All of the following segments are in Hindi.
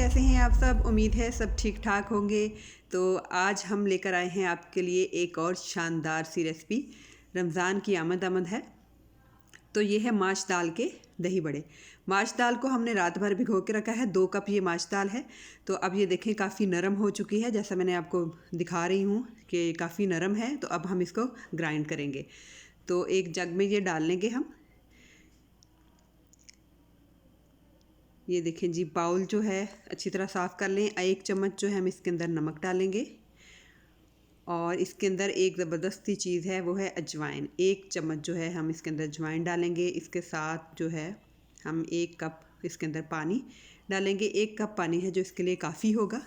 कैसे हैं आप सब? उम्मीद है सब ठीक ठाक होंगे। तो आज हम लेकर आए हैं आपके लिए एक और शानदार सी रेसिपी। रमज़ान की आमद है। तो ये है माश दाल के दही बड़े। माश दाल को हमने रात भर भिगो के रखा है। 2 कप ये माश दाल है। तो अब ये देखें काफ़ी नरम हो चुकी है, जैसा मैंने आपको दिखा रही हूँ कि काफ़ी नरम है। तो अब हम इसको ग्राइंड करेंगे। तो एक जग में ये डाल लेंगे हम। ये देखें जी, बाउल जो है अच्छी तरह साफ़ कर लें। 1 चम्मच जो है हम इसके अंदर नमक डालेंगे और इसके अंदर एक ज़बरदस्ती चीज़ है, वो है अजवाइन। 1 चम्मच जो है हम इसके अंदर अजवाइन डालेंगे। इसके साथ जो है हम 1 कप इसके अंदर पानी डालेंगे। 1 कप पानी है जो इसके लिए काफ़ी होगा।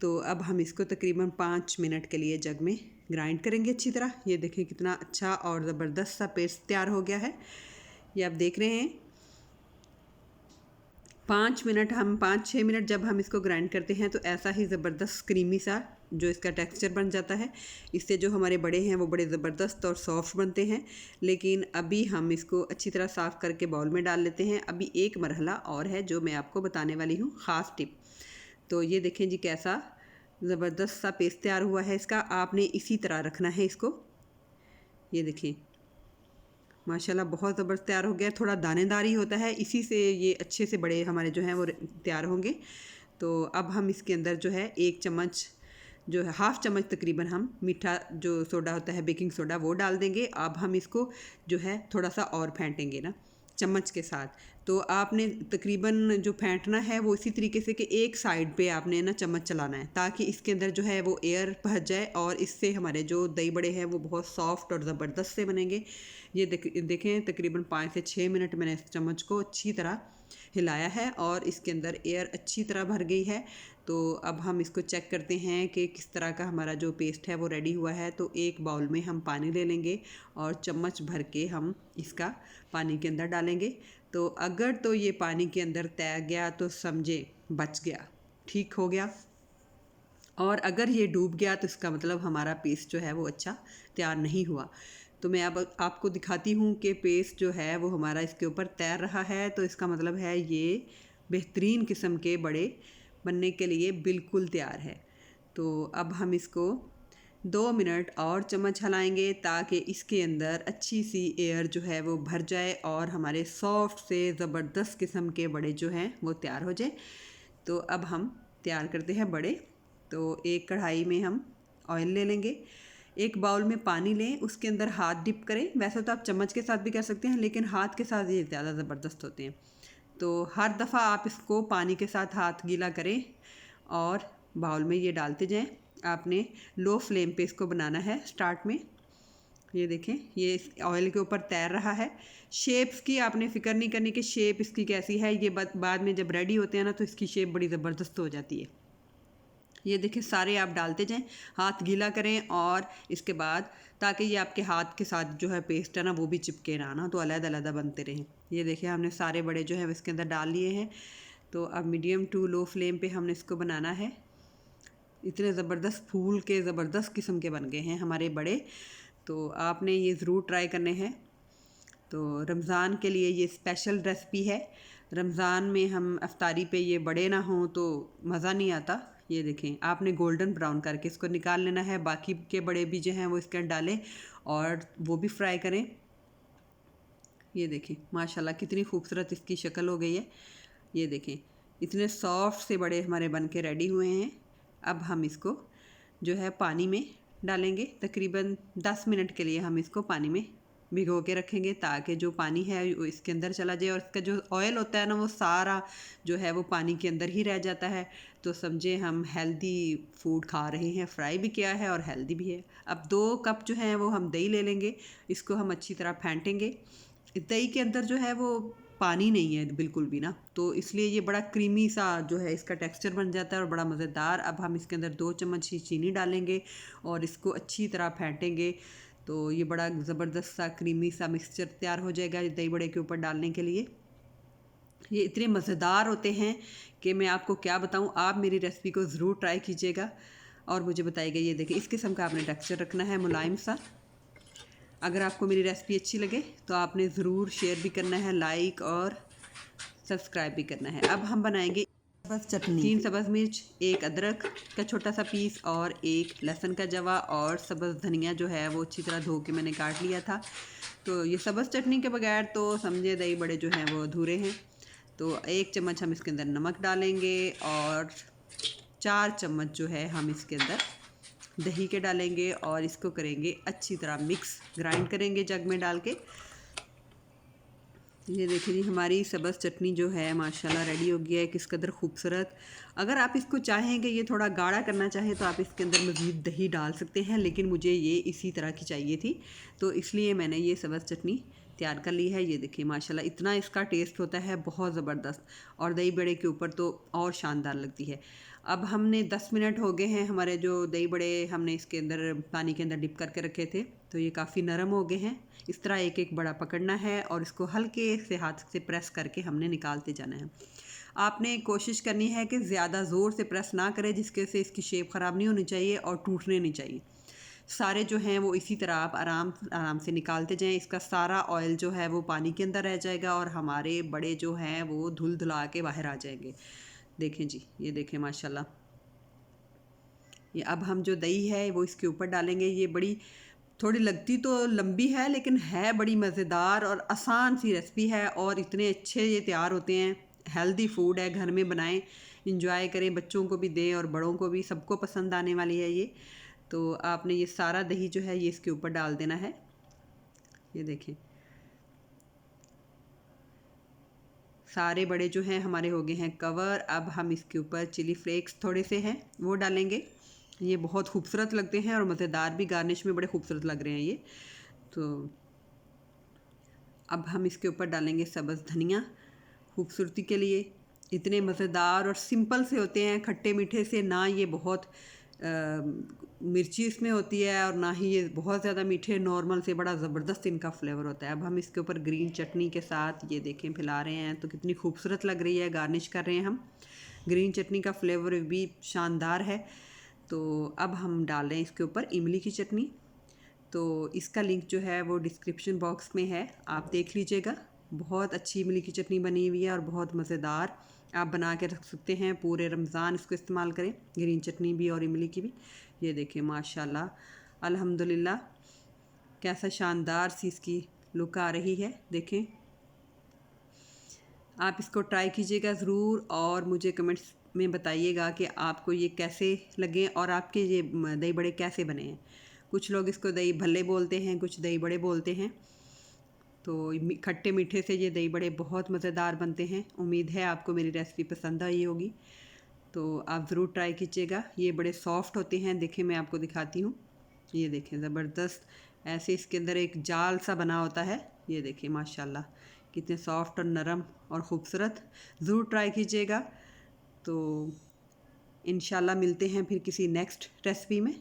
तो अब हम इसको तकरीबन 5 मिनट के लिए जग में ग्राइंड करेंगे अच्छी तरह। ये देखें कितना अच्छा और ज़बरदस्त सा पेस्ट तैयार हो गया है। ये आप देख रहे हैं। 5-6 मिनट जब हम इसको ग्राइंड करते हैं तो ऐसा ही ज़बरदस्त क्रीमी सा जो इसका टेक्सचर बन जाता है। इससे जो हमारे बड़े हैं वो बड़े ज़बरदस्त और सॉफ्ट बनते हैं। लेकिन अभी हम इसको अच्छी तरह साफ़ करके बाउल में डाल लेते हैं। अभी एक मरहला और है जो मैं आपको बताने वाली हूँ, ख़ास टिप। तो ये देखें जी कैसा ज़बरदस्त सा पेस्ट तैयार हुआ है इसका। आपने इसी तरह रखना है इसको। ये देखिए माशाल्लाह बहुत ज़बरदस्त तैयार हो गया। थोड़ा दानेदार ही होता है, इसी से ये अच्छे से बड़े हमारे जो हैं वो तैयार होंगे। तो अब हम इसके अंदर जो है 1 चम्मच जो है, हाफ़ चम्मच तकरीबन हम मीठा जो सोडा होता है, बेकिंग सोडा, वो डाल देंगे। अब हम इसको जो है थोड़ा सा और फेंटेंगे ना चम्मच के साथ। तो आपने तकरीबन जो फेंटना है वो इसी तरीके से कि एक साइड पे आपने ना चम्मच चलाना है, ताकि इसके अंदर जो है वो एयर भर जाए और इससे हमारे जो दही बड़े हैं वो बहुत सॉफ्ट और ज़बरदस्त से बनेंगे। ये देखें तकरीबन 5 से 6 मिनट मैंने इस चम्मच को अच्छी तरह हिलाया है और इसके अंदर एयर अच्छी तरह भर गई है। तो अब हम इसको चेक करते हैं कि किस तरह का हमारा जो पेस्ट है वो रेडी हुआ है। तो एक बाउल में हम पानी ले लेंगे और चम्मच भर के हम इसका पानी के अंदर डालेंगे। तो अगर तो ये पानी के अंदर तैर गया तो समझे बच गया, ठीक हो गया। और अगर ये डूब गया तो इसका मतलब हमारा पेस्ट जो है वो अच्छा तैयार नहीं हुआ। तो मैं अब आपको दिखाती हूँ कि पेस्ट जो है वो हमारा इसके ऊपर तैर रहा है। तो इसका मतलब है ये बेहतरीन किस्म के बड़े बनने के लिए बिल्कुल तैयार है। तो अब हम इसको 2 मिनट और चम्मच हिलाएंगे ताकि इसके अंदर अच्छी सी एयर जो है वो भर जाए और हमारे सॉफ्ट से ज़बरदस्त किस्म के बड़े जो हैं वो तैयार हो जाए। तो अब हम तैयार करते हैं बड़े। तो एक कढ़ाई में हम ऑयल ले लेंगे। एक बाउल में पानी लें, उसके अंदर हाथ डिप करें। वैसे तो आप चम्मच के साथ भी कर सकते हैं, लेकिन हाथ के साथ ये ज़्यादा ज़बरदस्त होते हैं। तो हर दफ़ा आप इसको पानी के साथ हाथ गीला करें और बाउल में ये डालते जाएं। आपने लो फ्लेम पे इसको बनाना है स्टार्ट में। ये देखें ये ऑयल के ऊपर तैर रहा है। शेप्स की आपने फ़िक्र नहीं करनी कि शेप इसकी कैसी है। ये बाद में जब रेडी होते हैं ना तो इसकी शेप बड़ी ज़बरदस्त हो जाती है। ये देखिए सारे आप डालते जाएं, हाथ गीला करें और इसके बाद ताकि ये आपके हाथ के साथ जो है पेस्ट है ना वो भी चिपके ना तो अलग-अलग बनते रहें। ये देखिए हमने सारे बड़े जो है इसके अंदर डाल लिए हैं। तो अब मीडियम टू लो फ्लेम पे हमने इसको बनाना है। इतने ज़बरदस्त फूल के ज़बरदस्त किस्म के बन गए हैं हमारे बड़े। तो आपने ये ज़रूर ट्राई करने हैं। तो रमज़ान के लिए ये स्पेशल रेसिपी है। रमज़ान में हम अफ्तारी पे ये बड़े ना हों तो मज़ा नहीं आता। ये देखें आपने गोल्डन ब्राउन करके इसको निकाल लेना है। बाकी के बड़े भी जो हैं वो इसके अंदर डालें और वो भी फ्राई करें। ये देखें माशाल्लाह कितनी खूबसूरत इसकी शक्ल हो गई है। ये देखें इतने सॉफ्ट से बड़े हमारे बन के रेडी हुए हैं। अब हम इसको जो है पानी में डालेंगे। तकरीबन 10 मिनट के लिए हम इसको पानी में भिगो के रखेंगे ताकि जो पानी है वो इसके अंदर चला जाए और इसका जो ऑयल होता है ना वो सारा जो है वो पानी के अंदर ही रह जाता है। तो समझे हम हेल्दी फूड खा रहे हैं, फ्राई भी किया है और हेल्दी भी है। अब 2 कप जो है वो हम दही ले लेंगे। इसको हम अच्छी तरह फेंटेंगे। दही के अंदर जो है वो पानी नहीं है बिल्कुल भी ना, तो इसलिए ये बड़ा क्रीमी सा जो है इसका टेक्सचर बन जाता है और बड़ा मज़ेदार। अब हम इसके अंदर 2 चम्मच ही चीनी डालेंगे और इसको अच्छी तरह फेंटेंगे। तो ये बड़ा ज़बरदस्त सा क्रीमी सा मिक्सचर तैयार हो जाएगा दही बड़े के ऊपर डालने के लिए। ये इतने मज़ेदार होते हैं कि मैं आपको क्या बताऊँ। आप मेरी रेसिपी को ज़रूर ट्राई कीजिएगा और मुझे बताइएगा। ये देखिए इस किस्म का आपने टेक्सचर रखना है, मुलायम सा। अगर आपको मेरी रेसिपी अच्छी लगे तो आपने ज़रूर शेयर भी करना है, लाइक और सब्सक्राइब भी करना है। अब हम बनाएंगे सब्ज़ चटनी, 3 सब्ज़ मिर्च, 1 अदरक का छोटा सा पीस और 1 लहसुन का जवा और सब्ज़ धनिया जो है वो अच्छी तरह धो के मैंने काट लिया था। तो ये सब्ज़ चटनी के बगैर तो समझे दही बड़े जो हैं वो अधूरे हैं। तो 1 चम्मच हम इसके अंदर नमक डालेंगे और 4 चम्मच जो है हम इसके अंदर दही के डालेंगे और इसको करेंगे अच्छी तरह मिक्स, ग्राइंड करेंगे जग में डाल के। ये देखिए जी, हमारी सब्ज़ चटनी जो है माशाल्लाह रेडी हो गई है, किस कदर खूबसूरत। अगर आप इसको चाहें कि ये थोड़ा गाढ़ा करना चाहें तो आप इसके अंदर मज़ीद दही डाल सकते हैं, लेकिन मुझे ये इसी तरह की चाहिए थी, तो इसलिए मैंने ये सब्ज़ चटनी तैयार कर ली है। ये देखिए माशाल्लाह इतना इसका टेस्ट होता है बहुत ज़बरदस्त, और दही बड़े के ऊपर तो और शानदार लगती है। अब हमने 10 मिनट हो गए हैं, हमारे जो दही बड़े हमने इसके अंदर पानी के अंदर डिप करके रखे थे, तो ये काफ़ी नरम हो गए हैं। इस तरह एक एक बड़ा पकड़ना है और इसको हल्के से हाथ से प्रेस करके हमने निकालते जाना है। आपने कोशिश करनी है कि ज़्यादा ज़ोर से प्रेस ना करें, जिसके से इसकी शेप ख़राब नहीं होनी चाहिए और टूटने नहीं चाहिए। सारे जो हैं वो इसी तरह आप आराम आराम से निकालते जाएं। इसका सारा ऑयल जो है वो पानी के अंदर रह जाएगा और हमारे बड़े जो हैं वो धुल धुला के बाहर आ जाएंगे। देखें जी, ये देखें माशाल्लाह। ये अब हम जो दही है वो इसके ऊपर डालेंगे। ये बड़ी थोड़ी लगती तो लंबी है, लेकिन है बड़ी मज़ेदार और आसान सी रेसिपी है, और इतने अच्छे ये तैयार होते हैं। हेल्दी फूड है, घर में बनाएं, इंजॉय करें, बच्चों को भी दें और बड़ों को भी, सबको पसंद आने वाली है ये। तो आपने ये सारा दही जो है ये इसके ऊपर डाल देना है। ये देखें सारे बड़े जो हैं हमारे हो गए हैं कवर। अब हम इसके ऊपर चिली फ्लेक्स थोड़े से हैं वो डालेंगे। ये बहुत खूबसूरत लगते हैं और मज़ेदार भी, गार्निश में बड़े खूबसूरत लग रहे हैं ये। तो अब हम इसके ऊपर डालेंगे सब्ज़ धनिया खूबसूरती के लिए। इतने मज़ेदार और सिंपल से होते हैं, खट्टे मीठे से, ना ये बहुत मिर्ची इसमें होती है और ना ही ये बहुत ज़्यादा मीठे, नॉर्मल से बड़ा ज़बरदस्त इनका फ्लेवर होता है। अब हम इसके ऊपर ग्रीन चटनी के साथ ये देखें फैला रहे हैं, तो कितनी खूबसूरत लग रही है, गार्निश कर रहे हैं हम। ग्रीन चटनी का फ्लेवर भी शानदार है। तो अब हम डाल रहे हैं इसके ऊपर इमली की चटनी। तो इसका लिंक जो है वो डिस्क्रिप्शन बॉक्स में है, आप देख लीजिएगा। बहुत अच्छी इमली की चटनी बनी हुई है और बहुत मज़ेदार, आप बना के रख सकते हैं, पूरे रमज़ान इसको इस्तेमाल करें, ग्रीन चटनी भी और इमली की भी। ये देखिए माशाल्लाह, अल्हम्दुलिल्लाह, कैसा शानदार सी इसकी लुक आ रही है। देखें, आप इसको ट्राई कीजिएगा ज़रूर और मुझे कमेंट्स में बताइएगा कि आपको ये कैसे लगे और आपके ये दही बड़े कैसे बने हैं। कुछ लोग इसको दही भल्ले बोलते हैं, कुछ दही बड़े बोलते हैं। तो खट्टे मीठे से ये दही बड़े बहुत मज़ेदार बनते हैं। उम्मीद है आपको मेरी रेसिपी पसंद आई होगी, तो आप ज़रूर ट्राई कीजिएगा। ये बड़े सॉफ्ट होते हैं, देखें मैं आपको दिखाती हूँ। ये देखें ज़बरदस्त, ऐसे इसके अंदर एक जाल सा बना होता है। ये देखिए माशाल्लाह कितने सॉफ्ट और नरम और ख़ूबसूरत। ज़रूर ट्राई कीजिएगा। तो इंशाल्लाह मिलते हैं फिर किसी नेक्स्ट रेसिपी में।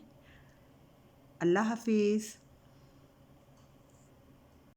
अल्लाह हाफिज़।